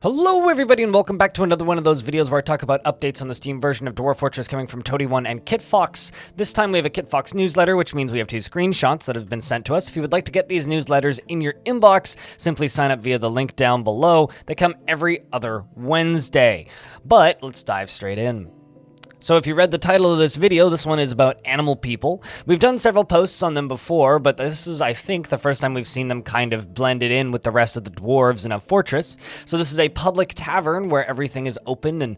Hello everybody and welcome back to another one of those videos where I talk about updates on the Steam version of Dwarf Fortress coming from Toady1 and KitFox. This time we have a KitFox newsletter, which means we have 2 screenshots that have been sent to us. If you would like to get these newsletters in your inbox, simply sign up via the link down below. They come every other Wednesday. But let's dive straight in. So if you read the title of this video, this one is about animal people. We've done several posts on them before, but this is, I think, the first time we've seen them kind of blended in with the rest of the dwarves in a fortress. So this is a public tavern where everything is open and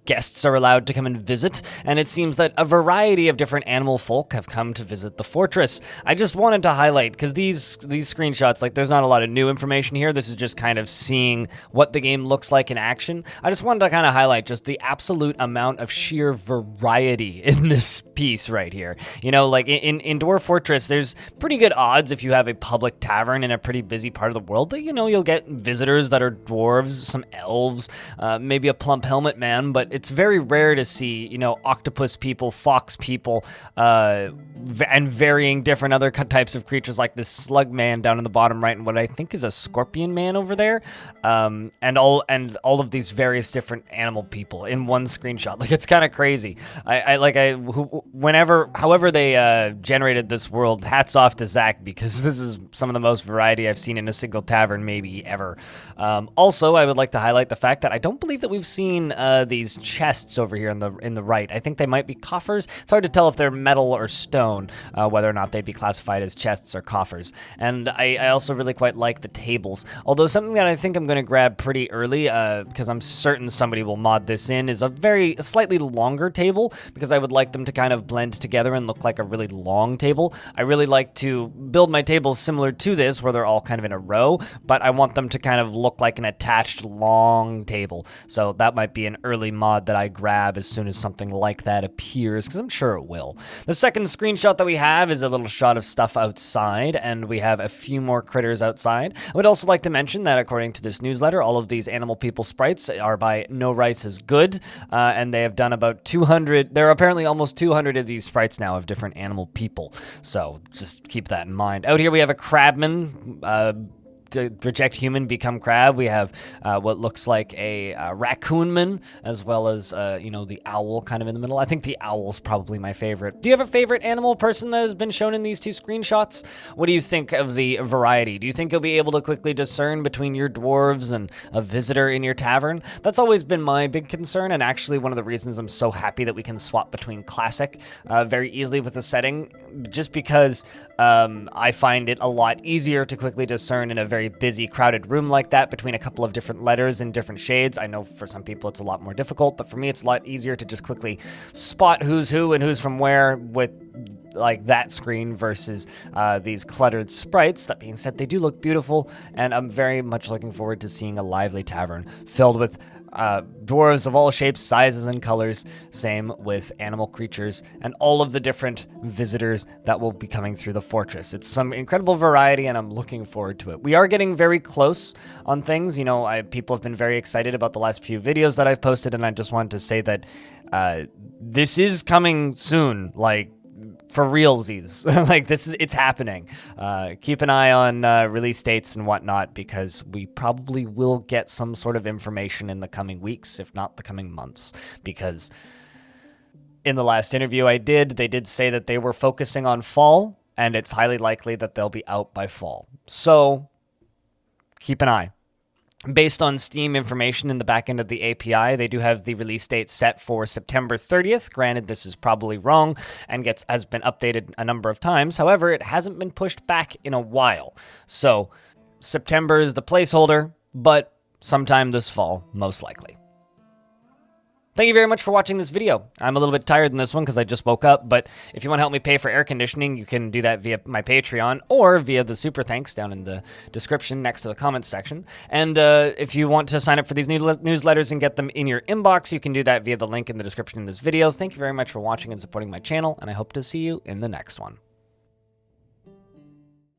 guests are allowed to come and visit, and it seems that a variety of different animal folk have come to visit the fortress. I just wanted to highlight, because these screenshots, like, there's not a lot of new information here. This is just kind of seeing what the game looks like in action. I just wanted to kind of highlight just the absolute amount of sheer variety in this piece right here. You know, like in Dwarf Fortress, there's pretty good odds if you have a public tavern in a pretty busy part of the world that, you know, you'll get visitors that are dwarves, some elves, maybe a plump helmet man, but it's very rare to see, you know, octopus people, fox people, and varying different other types of creatures like this slug man down in the bottom right and what I think is a scorpion man over there, and all of these various different animal people in one screenshot. Like, it's kind of crazy. However they generated this world, hats off to Zach, because this is some of the most variety I've seen in a single tavern maybe ever. Also, I would like to highlight the fact that I don't believe that we've seen these chests over here in the right. I think they might be coffers. It's hard to tell if they're metal or stone, whether or not they'd be classified as chests or coffers. And I also really quite like the tables. Although something that I think I'm going to grab pretty early, because I'm certain somebody will mod this in, is a slightly longer table, because I would like them to kind of blend together and look like a really long table. I really like to build my tables similar to this, where they're all kind of in a row, but I want them to kind of look like an attached long table. So that might be an early mod that I grab as soon as something like that appears, because I'm sure it will. The second screenshot that we have is a little shot of stuff outside, and we have a few more critters outside. I would also like to mention that according to this newsletter, all of these animal people sprites are by No Rice is Good, and they have done about 200. There are apparently almost 200 of these sprites now of different animal people, so just keep that in mind. Out here we have a crabman, to reject human, become crab. We have what looks like a raccoonman, as well as, you know, the owl kind of in the middle. I think the owl's probably my favorite. Do you have a favorite animal person that has been shown in these 2 screenshots? What do you think of the variety? Do you think you'll be able to quickly discern between your dwarves and a visitor in your tavern? That's always been my big concern, and actually one of the reasons I'm so happy that we can swap between classic very easily with the setting, just because I find it a lot easier to quickly discern in a very busy, crowded room like that between a couple of different letters in different shades. I know for some people it's a lot more difficult, but for me it's a lot easier to just quickly spot who's who and who's from where with like that screen versus these cluttered sprites. That being said, they do look beautiful, and I'm very much looking forward to seeing a lively tavern filled with dwarves of all shapes, sizes, and colors. Same with animal creatures and all of the different visitors that will be coming through the fortress. It's some incredible variety, and I'm looking forward to it. We are getting very close on things. You know, people have been very excited about the last few videos that I've posted, and I just wanted to say that this is coming soon, like, for realsies. Like, it's happening. Keep an eye on release dates and whatnot, because we probably will get some sort of information in the coming weeks, if not the coming months, because in the last interview I did, they did say that they were focusing on fall, and it's highly likely that they'll be out by fall. So keep an eye. Based on Steam information in the back end of the API, they do have the release date set for September 30th. Granted, this is probably wrong and has been updated a number of times. However, it hasn't been pushed back in a while. So September is the placeholder, but sometime this fall, most likely. Thank you very much for watching this video. I'm a little bit tired in this one because I just woke up, but if you want to help me pay for air conditioning, you can do that via my Patreon or via the super thanks down in the description next to the comments section. And if you want to sign up for these newsletters and get them in your inbox, you can do that via the link in the description in this video. Thank you very much for watching and supporting my channel, and I hope to see you in the next one.